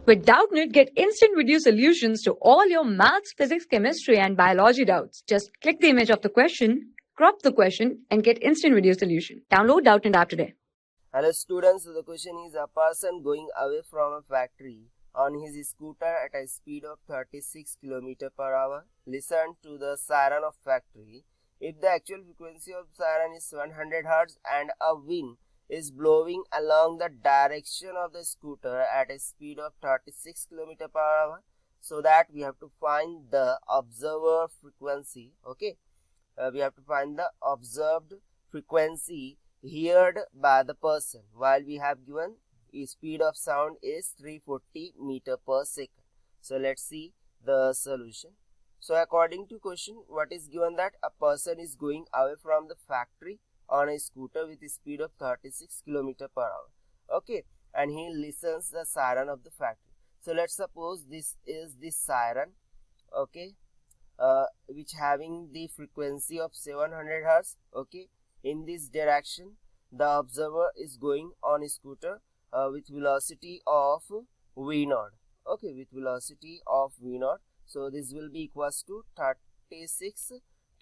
With Doubtnut, get instant video solutions to all your maths, physics, chemistry, and biology doubts. Just click the image of the question, crop the question, and get instant video solution. Download Doubtnut app today. Hello students, the question is a person going away from a factory on his scooter at a speed of 36 km per hour. Listen to the siren of factory. If the actual frequency of siren is 100 Hz and a wind is blowing along the direction of the scooter at a speed of 36 km per hour, so that we have to find the observer frequency. Okay, we have to find the observed frequency heard by the person, while we have given speed of sound is 340 meter per second. So let's see the solution. So according to question, what is given that a person is going away from the factory on a scooter with a speed of 36 km per hour. Okay, and he listens the siren of the factory. So let's suppose this is the siren, okay, which having the frequency of 700 Hz. Okay, in this direction the observer is going on a scooter with velocity of v0. Okay, with velocity of v0. So this will be equals to 36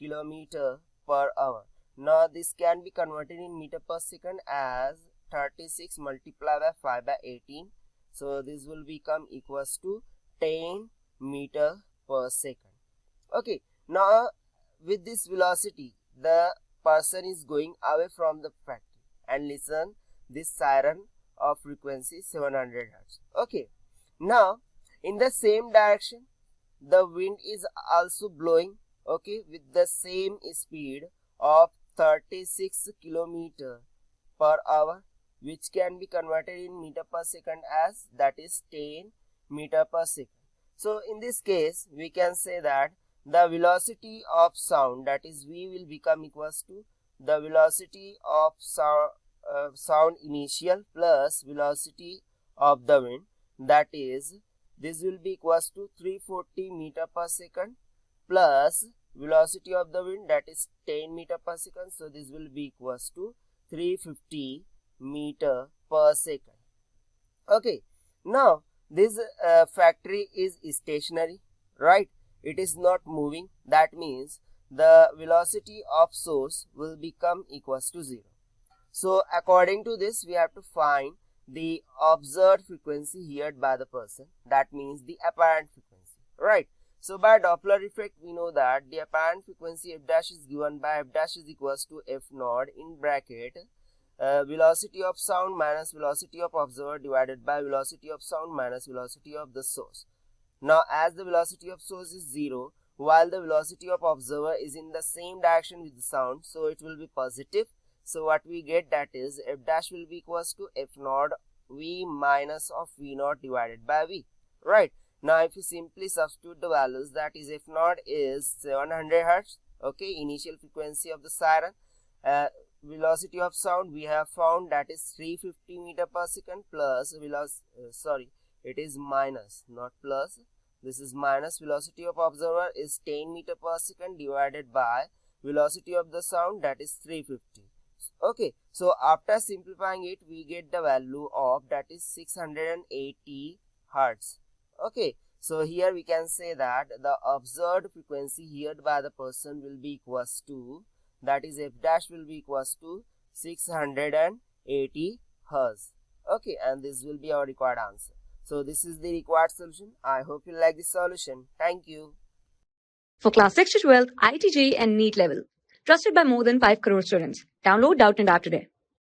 km per hour. Now this can be converted in meter per second as 36 multiplied by 5 by 18. So this will become equals to 10 meter per second. Okay, now with this velocity the person is going away from the factory and listen this siren of frequency 700 Hz. Okay, now in the same direction the wind is also blowing, okay, with the same speed of 36 km per hour, which can be converted in meter per second as that is 10 meter per second. So in this case we can say that the velocity of sound, that is v, will become equals to the velocity of sound initial plus velocity of the wind, that is this will be equals to 340 meter per second plus velocity of the wind, that is 10 meter per second. So this will be equals to 350 meter per second. Okay, now this factory is stationary, right? It is not moving. That means the velocity of source will become equals to 0. So according to this we have to find the observed frequency heard by the person, that means the apparent frequency, right? So by Doppler effect we know that the apparent frequency f dash is given by f dash is equals to f naught in bracket velocity of sound minus velocity of observer divided by velocity of sound minus velocity of the source. Now as the velocity of source is 0 while the velocity of observer is in the same direction with the sound, so it will be positive. So what we get, that is f dash will be equals to f naught v minus of v naught divided by v, right? Now if you simply substitute the values, that is f naught is 700 Hz, okay, initial frequency of the siren. Velocity of sound we have found, that is 350 meter per second plus it is minus, not plus, this is minus, velocity of observer is 10 meter per second divided by velocity of the sound, that is 350. Okay, so after simplifying it we get the value of, that is 680 Hz. Okay, so here we can say that the observed frequency heard by the person will be equals to, that is f dash will be equals to 680 Hz. Okay, and this will be our required answer. So this is the required solution. I hope you like this solution. Thank you. For class 6 to 12, IIT JEE and NEET level. Trusted by more than 5 crore students. Download Doubtnut app today.